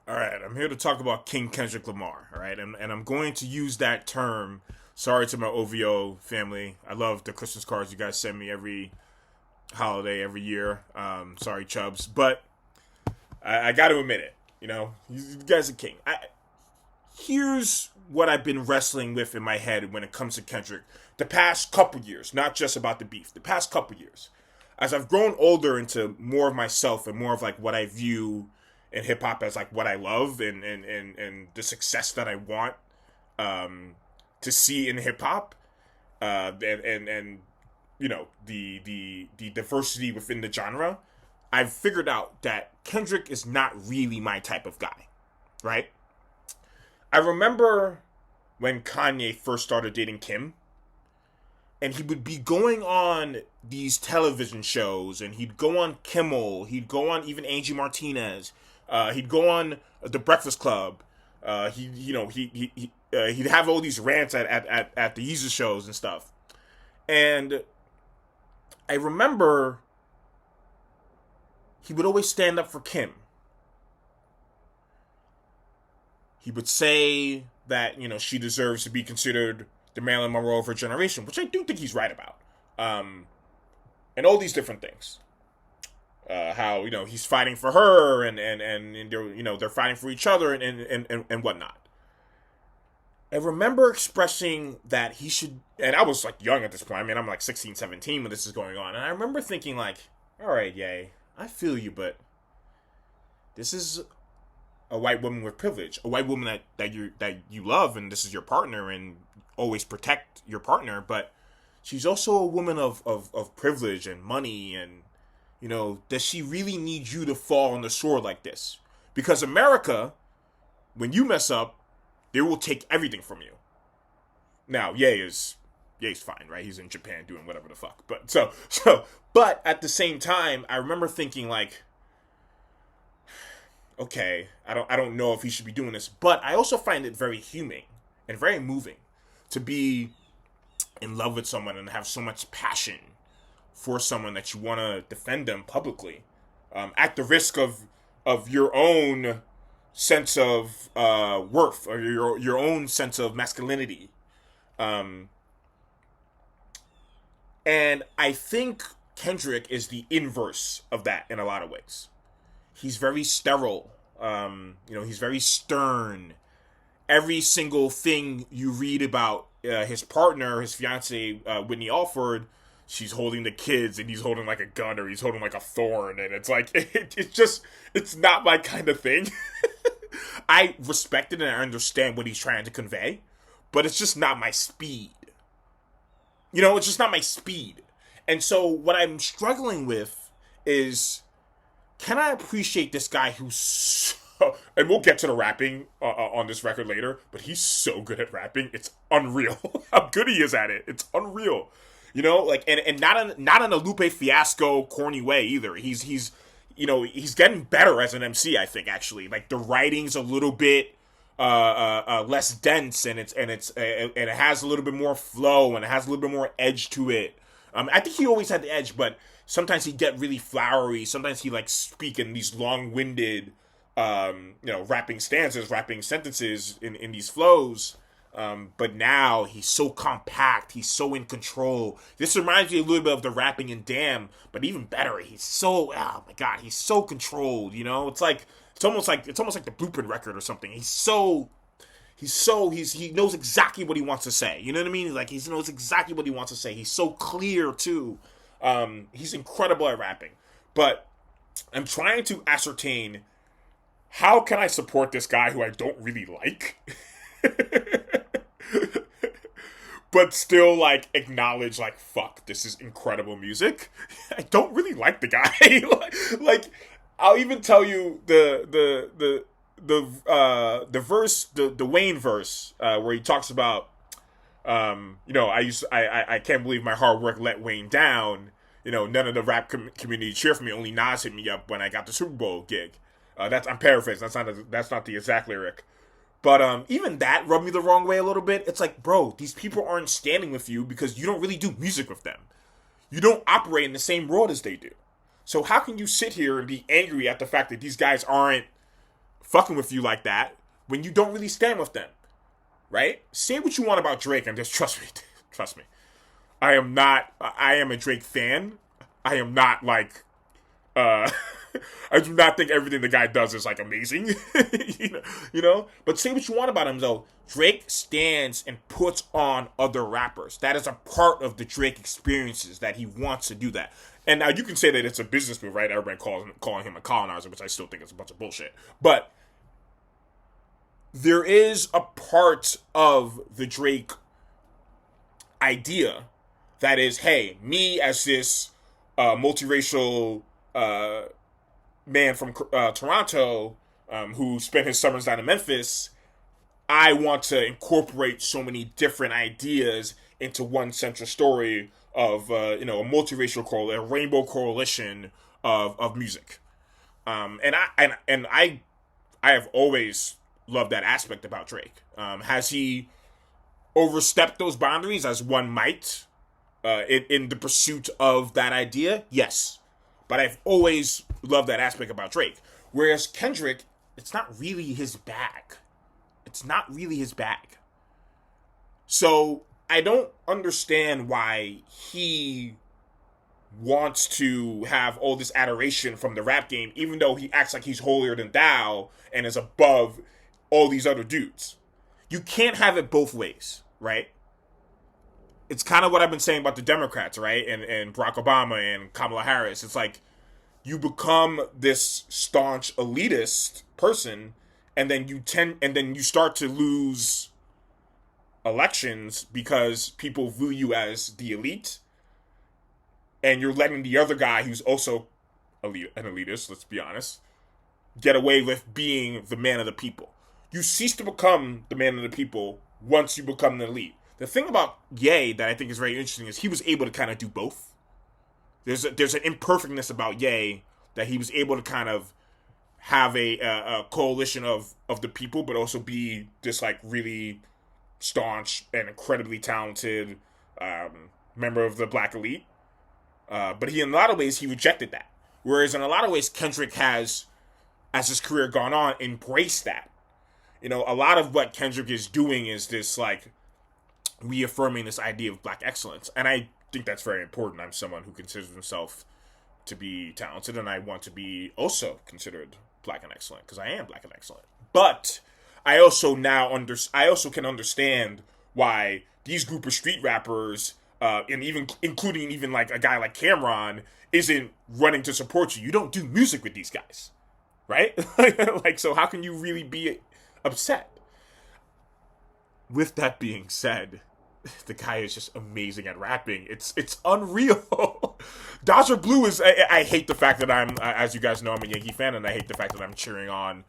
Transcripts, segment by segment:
All right, I'm here to talk about King Kendrick Lamar. All right, and I'm going to use that term. Sorry to my OVO family. I love the Christmas cards you guys send me every holiday, every year. Sorry, Chubbs, but I got to admit it. You guys are king. Here's what I've been wrestling with in my head when it comes to Kendrick. The past couple years, not just about the beef. The past couple years, as I've grown older into more of myself and more of like what I view in hip hop as like what I love and the success that I want to see in hip hop, and the diversity within the genre. I've figured out that Kendrick is not really my type of guy, right? I remember when Kanye first started dating Kim, and he would be going on these television shows, and he'd go on Kimmel, he'd go on even Angie Martinez, he'd go on The Breakfast Club. He'd have all these rants at the Yeezus shows and stuff. And I remember he would always stand up for Kim. He would say that, she deserves to be considered the Marilyn Monroe of her generation, which I do think he's right about. And all these different things. How, he's fighting for her and they're fighting for each other and whatnot. I remember expressing that he should, and I was like young at this point. I mean, I'm like 16, 17 when this is going on. And I remember thinking like, all right, yay, I feel you, but this is a white woman with privilege, a white woman that you love, and this is your partner, and always protect your partner. But she's also a woman of privilege and money, and does she really need you to fall on the sword like this? Because America, when you mess up, they will take everything from you. Now, Ye's fine, right? He's in Japan doing whatever the fuck. But at the same time, I remember thinking like, okay, I don't know if he should be doing this, but I also find it very human and very moving to be in love with someone and have so much passion for someone that you want to defend them publicly, at the risk of your own sense of worth or your own sense of masculinity. And I think Kendrick is the inverse of that in a lot of ways. He's very sterile. He's very stern. Every single thing you read about his partner, his fiance, Whitney Alford, she's holding the kids and he's holding like a gun or he's holding like a thorn, and it's like it's not my kind of thing. I respect it and I understand what he's trying to convey, but it's just not my speed. It's just not my speed. And so what I'm struggling with is, can I appreciate this guy who's so, and we'll get to the rapping on this record later, but he's so good at rapping, it's unreal. How good he is at it. It's unreal. And not in a Lupe Fiasco corny way either. He's getting better as an MC, I think, actually. Like the writing's a little bit less dense, and it has a little bit more flow, and it has a little bit more edge to it. I think he always had the edge, but sometimes he'd get really flowery. Sometimes he like speak in these long-winded, rapping stanzas, rapping sentences in these flows. But now he's so compact. He's so in control. This reminds me a little bit of the rapping in Damn, but even better. He's so, oh my God, he's so controlled. It's almost like the Blueprint record or something. He knows exactly what he wants to say. You know what I mean? Like he knows exactly what he wants to say. He's so clear too. He's incredible at rapping. But I'm trying to ascertain, how can I support this guy who I don't really like? But still like acknowledge like, fuck, this is incredible music. I don't really like the guy. like I'll even tell you the verse, the Wayne verse, where he talks about, I can't believe my hard work let Wayne down. None of the rap community cheered for me. Only Nas hit me up when I got the Super Bowl gig. I'm paraphrasing. That's not the exact lyric. But even that rubbed me the wrong way a little bit. It's like, bro, these people aren't standing with you because you don't really do music with them. You don't operate in the same world as they do. So how can you sit here and be angry at the fact that these guys aren't fucking with you like that when you don't really stand with them, right? Say what you want about Drake and just trust me. Trust me. I am a Drake fan. I am not like, I do not think everything the guy does is like amazing. you know? But say what you want about him though. Drake stands and puts on other rappers. That is a part of the Drake experiences that he wants to do that. And now you can say that it's a business move, right? Everybody calling him a colonizer, which I still think is a bunch of bullshit. But there is a part of the Drake idea that is, hey, me as this multiracial man from Toronto who spent his summers down in Memphis, I want to incorporate so many different ideas into one central story of a multiracial a rainbow coalition of music. And I have always loved that aspect about Drake. Has he overstepped those boundaries as one might in the pursuit of that idea? Yes. But I've always loved that aspect about Drake. Whereas Kendrick, it's not really his bag. It's not really his bag. So I don't understand why he wants to have all this adoration from the rap game, even though he acts like he's holier than thou and is above all these other dudes. You can't have it both ways, right? It's kind of what I've been saying about the Democrats, right? And Barack Obama and Kamala Harris. It's like you become this staunch elitist person, and then you start to lose elections because people view you as the elite, and you're letting the other guy who's also an elitist, let's be honest, get away with being the man of the people. You cease to become the man of the people once you become the elite. The thing about Ye that I think is very interesting is he was able to kind of do both. There's an imperfectness about Ye that he was able to kind of have a coalition of the people, but also be this like really staunch and incredibly talented member of the black elite. But in a lot of ways, he rejected that. Whereas in a lot of ways, Kendrick has, as his career gone on, embraced that. You know, a lot of what Kendrick is doing is this like reaffirming this idea of black excellence. And I think that's very important. I'm someone who considers himself to be talented, and I want to be also considered black and excellent, because I am black and excellent. But I also can understand why these group of street rappers, and even including even like a guy like Cameron, isn't running to support you. You don't do music with these guys, right? Like, so how can you really be upset? With that being said, the guy is just amazing at rapping. It's unreal. Dodger Blue is... I hate the fact that I'm... as you guys know, I'm a Yankee fan, and I hate the fact that I'm cheering on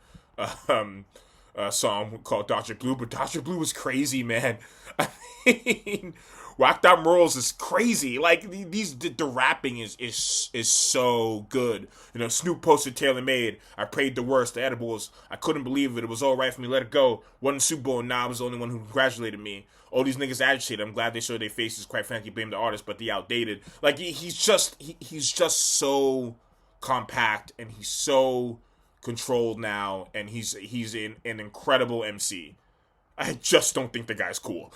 a song called Dodger Blue, but Dodger Blue is crazy, man. I mean... Whacked Out Morals is crazy. Like, the rapping is so good. You know, Snoop posted Taylor Made. I prayed the worst, the edibles. I couldn't believe it. It was all right for me. Let it go. Won the Super Bowl, and now I was the only one who congratulated me. All these niggas agitated. I'm glad they showed their faces. Quite frankly, blame the artist, but they outdated. Like, he's just so compact, and he's so controlled now, and he's an incredible MC. I just don't think the guy's cool.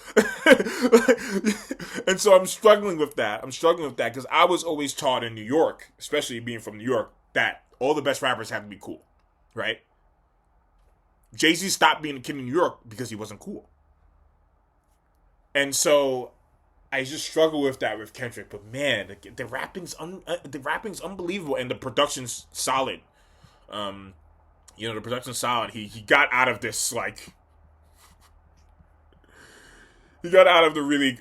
And so I'm struggling with that. Because I was always taught in New York, especially being from New York, that all the best rappers have to be cool, right? Jay-Z stopped being a kid in New York because he wasn't cool. And so I just struggle with that with Kendrick. But man, the rapping's unbelievable, and the production's solid. The production's solid. He got out of this like... He got out of the really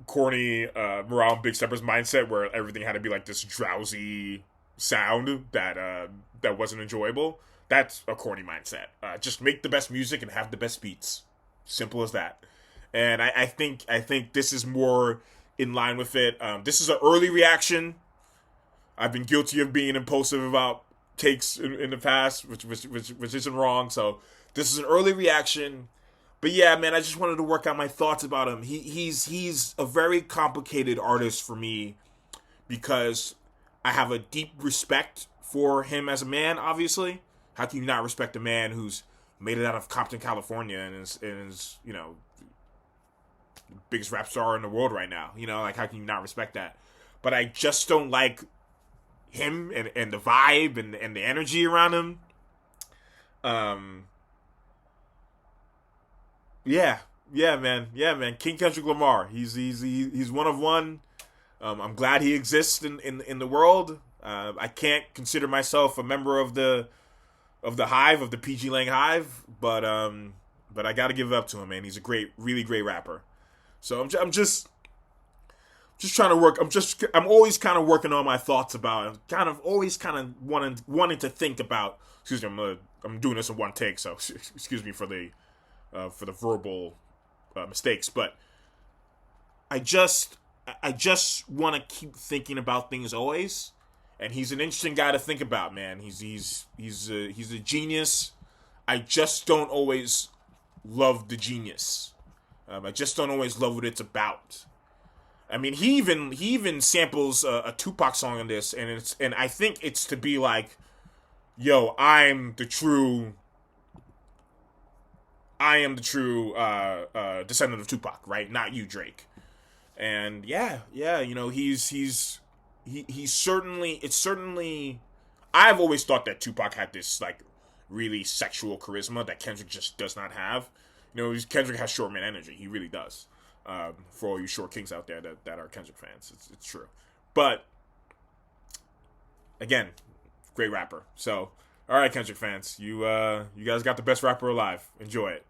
corny Morale and Big Steppers mindset where everything had to be like this drowsy sound that wasn't enjoyable. That's a corny mindset. Just make the best music and have the best beats. Simple as that. And I think this is more in line with it. This is an early reaction. I've been guilty of being impulsive about takes in the past, which isn't wrong. So this is an early reaction. But yeah, man, I just wanted to work out my thoughts about him. He's a very complicated artist for me because I have a deep respect for him as a man, obviously. How can you not respect a man who's made it out of Compton, California, and is you know, biggest rap star in the world right now? You know, like, how can you not respect that? But I just don't like him and the vibe and the energy around him. Yeah, man. King Kendrick Lamar. He's one of one. I'm glad he exists in the world. I can't consider myself a member of the hive, of the PG Lang hive, but I got to give it up to him, man. He's a really great rapper. So I'm just trying to work. I'm always kind of working on my thoughts about, kind of always kind of wanting to think about. Excuse me, I'm doing this in one take, so excuse me for the verbal mistakes, but I just want to keep thinking about things always. And he's an interesting guy to think about, man. He's a genius. I just don't always love the genius. I just don't always love what it's about. I mean, he even samples a Tupac song in this, and I think it's to be like, yo, I am the true descendant of Tupac, right? Not you, Drake. And yeah, you know, he's certainly. I've always thought that Tupac had this like really sexual charisma that Kendrick just does not have. You know, Kendrick has short man energy. He really does. For all you short kings out there that are Kendrick fans, it's true. But again, great rapper. So, all right, Kendrick fans, you guys got the best rapper alive. Enjoy it.